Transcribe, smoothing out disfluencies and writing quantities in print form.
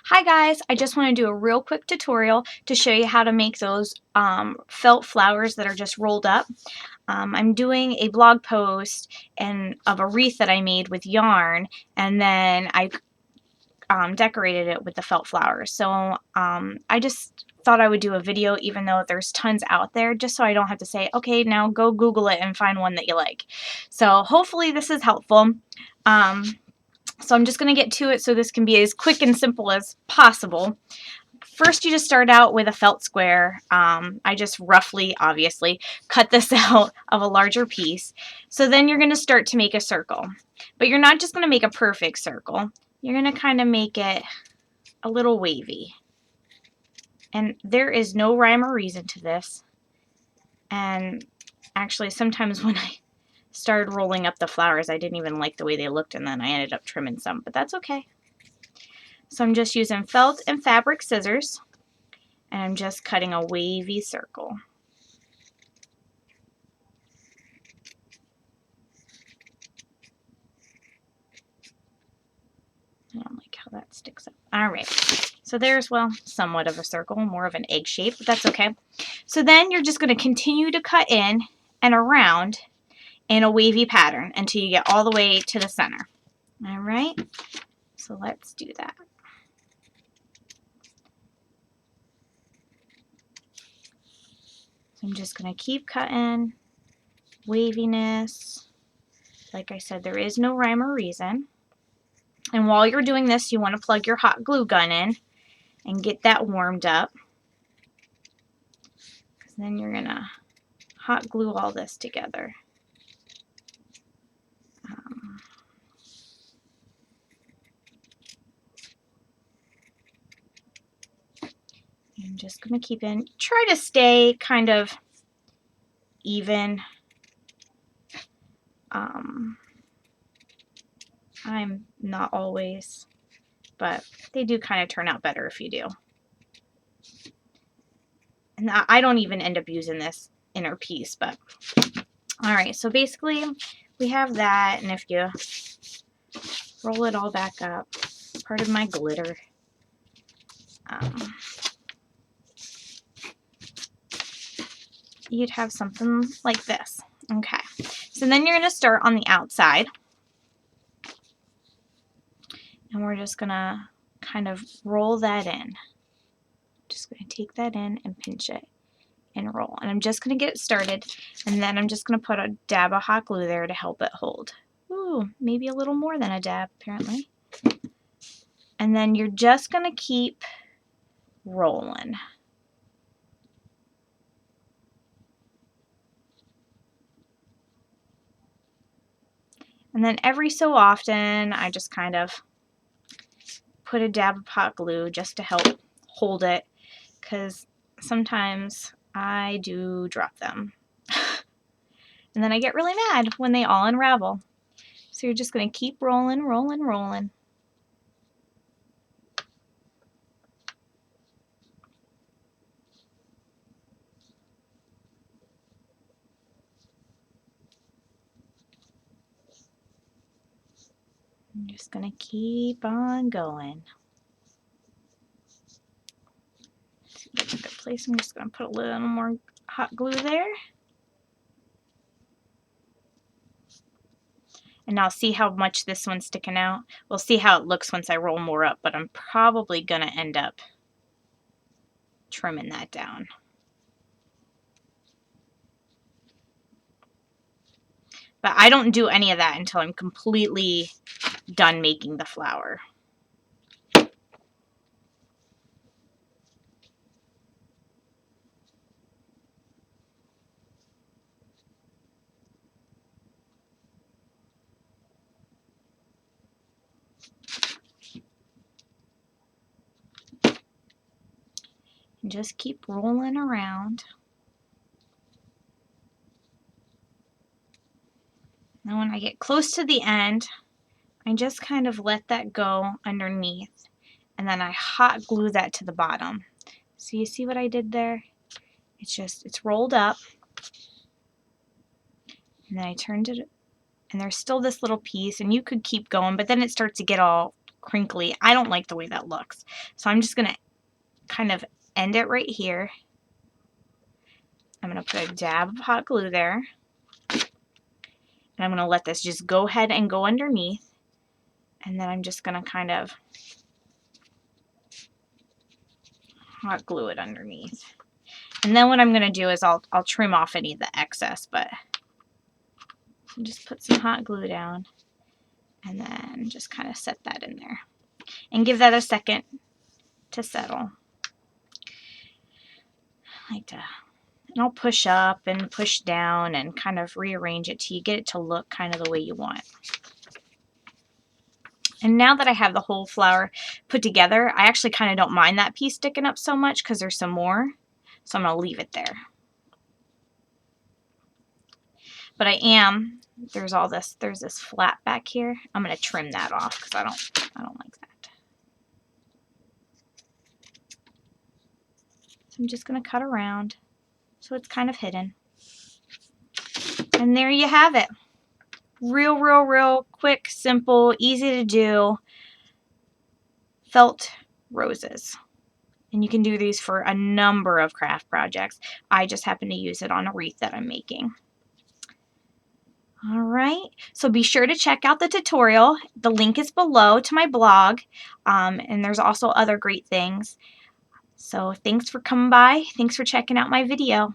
Hi guys, I just want to do a real quick tutorial to show you how to make those felt flowers that are just rolled up. I'm doing a blog post of a wreath that I made with yarn, and then I decorated it with the felt flowers. So I just thought I would do a video even though there's tons out there, just so I don't have to say, okay, now go Google it and find one that you like. So hopefully this is helpful. So I'm just going to get to it so this can be as quick and simple as possible. First, you just start out with a felt square. I just roughly, obviously, cut this out of a larger piece. So then you're going to start to make a circle. But you're not just going to make a perfect circle. You're going to kind of make it a little wavy. And there is no rhyme or reason to this. And actually, sometimes when I started rolling up the flowers, I didn't even like the way they looked, and then I ended up trimming some, but that's okay. So I'm just using felt and fabric scissors, and I'm just cutting a wavy circle. I don't like how that sticks up. All right, so there's, well, somewhat of a circle, more of an egg shape, but that's okay. So then you're just going to continue to cut in and around in a wavy pattern until you get all the way to the center. All right, so let's do that. So I'm just going to keep cutting, waviness. Like I said, there is no rhyme or reason. And while you're doing this, you want to plug your hot glue gun in and get that warmed up. Because then you're going to hot glue all this together. I'm just going to keep in. Try to stay kind of even. I'm not always, but they do kind of turn out better if you do. And I don't even end up using this inner piece, but alright, so basically we have that, and if you roll it all back up, part of my glitter, you'd have something like this. Okay, so then you're going to start on the outside, and we're just going to kind of roll that in. Just going to take that in and pinch it and roll. And I'm just going to get it started, and then I'm just going to put a dab of hot glue there to help it hold. Ooh, maybe a little more than a dab, apparently. And then you're just going to keep rolling. And then every so often, I just kind of put a dab of hot glue just to help hold it, because sometimes I do drop them. And then I get really mad when they all unravel. So you're just going to keep rolling, rolling, rolling. I'm just going to keep on going. See, that's a good place. I'm just going to put a little more hot glue there. And now see how much this one's sticking out? We'll see how it looks once I roll more up, but I'm probably going to end up trimming that down. But I don't do any of that until I'm completely done making the flower. And just keep rolling around. Now when I get close to the end, I just kind of let that go underneath, and then I hot glue that to the bottom. So you see what I did there? It's rolled up, and then I turned it, and there's still this little piece, and you could keep going, but then it starts to get all crinkly. I don't like the way that looks. So I'm just going to kind of end it right here. I'm going to put a dab of hot glue there. And I'm going to let this just go ahead and go underneath. And then I'm just going to kind of hot glue it underneath. And then what I'm going to do is I'll trim off any of the excess, but just put some hot glue down and then just kind of set that in there and give that a second to settle. And I'll push up and push down and kind of rearrange it till you get it to look kind of the way you want. And now that I have the whole flower put together, I actually kind of don't mind that piece sticking up so much because there's some more. So I'm going to leave it there. But there's this flap back here. I'm going to trim that off because I don't like that. So I'm just going to cut around so it's kind of hidden. And there you have it. Real quick, simple, easy to do felt roses. And you can do these for a number of craft projects. I just happen to use it on a wreath that I'm making. All right, so be sure to check out the tutorial. The link is below to my blog, and there's also other great things. So thanks for coming by. Thanks for checking out my video.